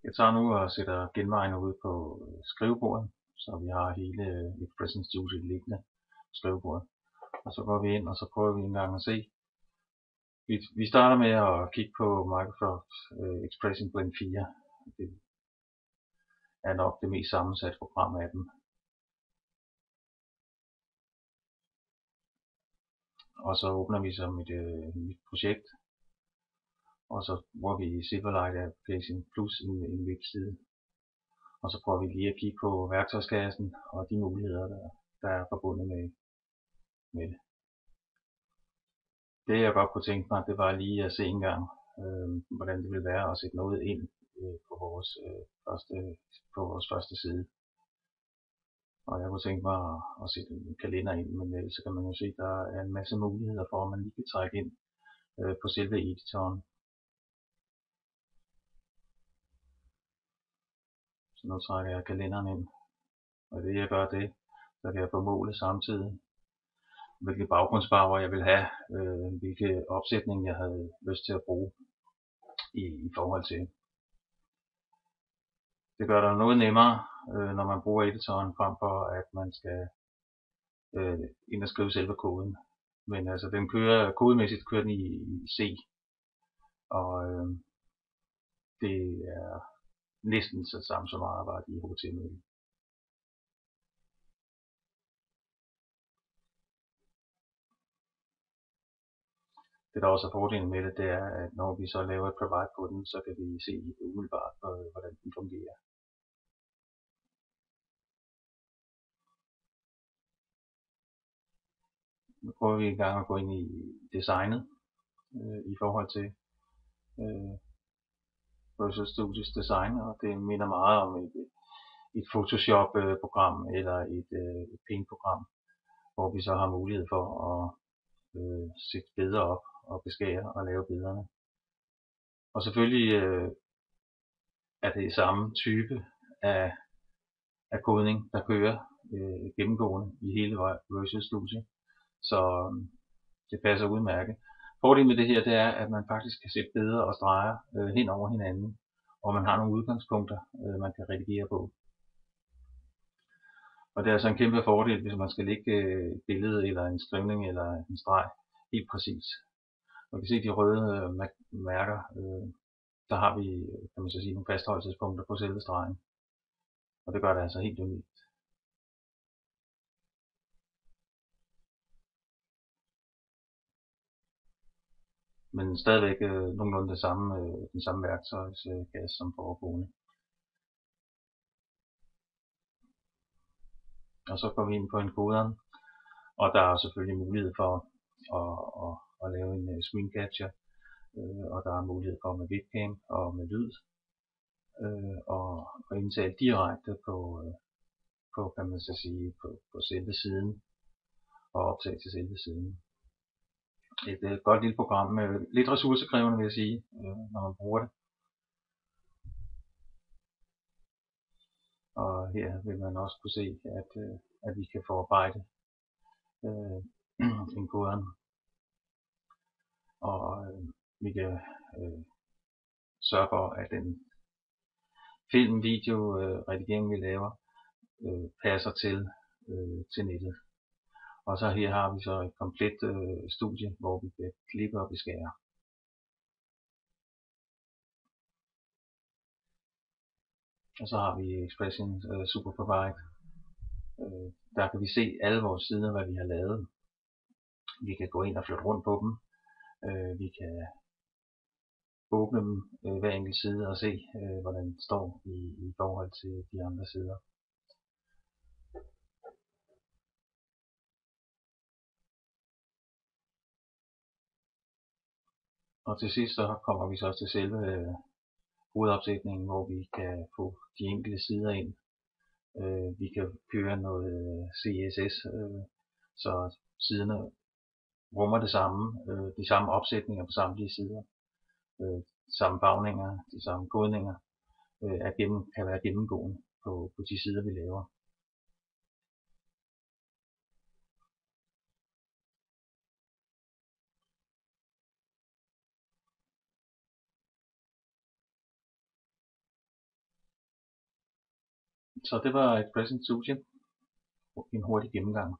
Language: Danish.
Jeg tager nu og sætter genvejen ud på skrivebordet, så vi har hele Expression Studio liggende på skrivebordet. Og så går vi ind, og så prøver vi en gang at se. Vi starter med at kigge på Microsoft Expression Blend 4. Det er nok det mest sammensatte program af dem. Og så åbner vi som et nyt projekt. Og så bruger vi Silverlight Application plus en webside. Og så prøver vi lige at kigge på værktøjskassen og de muligheder, der er forbundet med det. Det jeg godt kunne tænke mig, det var lige at se en gang, hvordan det ville være at sætte noget ind på vores første side. Og jeg kunne tænke mig at sætte en kalender ind, men ellers kan man jo se, at der er en masse muligheder for, at man lige kan trække ind på selve editoren. Så nu trækker jeg kalenderen ind, og det jeg gør det, så kan jeg få målet samtidig, hvilke baggrundsfarver jeg vil have, hvilke opsætning jeg havde lyst til at bruge i forhold til. Det gør det noget nemmere, når man bruger editoren, frem for at man skal ind og skrive selve koden. Men altså, kodemæssigt kører den i C, og det er næsten så samme som at arbejde i HTML. Det der også er fordelen med det, det er, at når vi så laver et provide på den, så kan vi se umiddelbart, hvordan den fungerer. Nu prøver vi en gang at gå ind i designet i forhold til Visual Studios design, og det minder meget om et Photoshop-program eller et Paint-program, hvor vi så har mulighed for at sætte billeder op og beskære og lave billederne. Og selvfølgelig er det samme type af kodning, der kører gennemgående i hele Visual Studio, så det passer udmærket. Fordelen med det her, det er, at man faktisk kan sætte billeder og streger hen over hinanden, og man har nogle udgangspunkter, man kan redigere på. Og det er altså en kæmpe fordel, hvis man skal lægge et billede eller en skrivning eller en streg helt præcis. Man kan se de røde mærker, der har vi, kan man så sige, nogle fastholdelsespunkter på selve stregen. Og det gør det altså helt unikt. Men stadigvæk nogenlunde den samme værktøjskasse som foregående. Og så går vi ind på encoderen, og der er selvfølgelig mulighed for at lave en screen capture, og der er mulighed for med webcam og med lyd, og indtale direkte på kan man så sige, på selve siden, og optage til selve siden. Et godt lille program, lidt ressourcekrævende vil jeg sige, når man bruger det. Og her vil man også kunne se, at vi kan forarbejde encoderen, og vi kan sørge for, at den film-video redigering vi laver passer til nettet. Og så her har vi så et komplet studie, hvor vi kan klippe og beskære. Og så har vi Expression SuperProvide. Der kan vi se alle vores sider, hvad vi har lavet. Vi kan gå ind og flytte rundt på dem. Vi kan åbne dem hver enkelt side og se, hvordan det står i forhold til de andre sider. Og til sidst så kommer vi så til selve hovedopsætningen, hvor vi kan få de enkelte sider ind. Vi kan køre noget CSS, så siderne rummer de samme opsætninger på samtlige sider. Samme farvninger, de samme kodninger kan være gennemgående på de sider vi laver. Så det var Express Intuition. En hurtig gennemgang.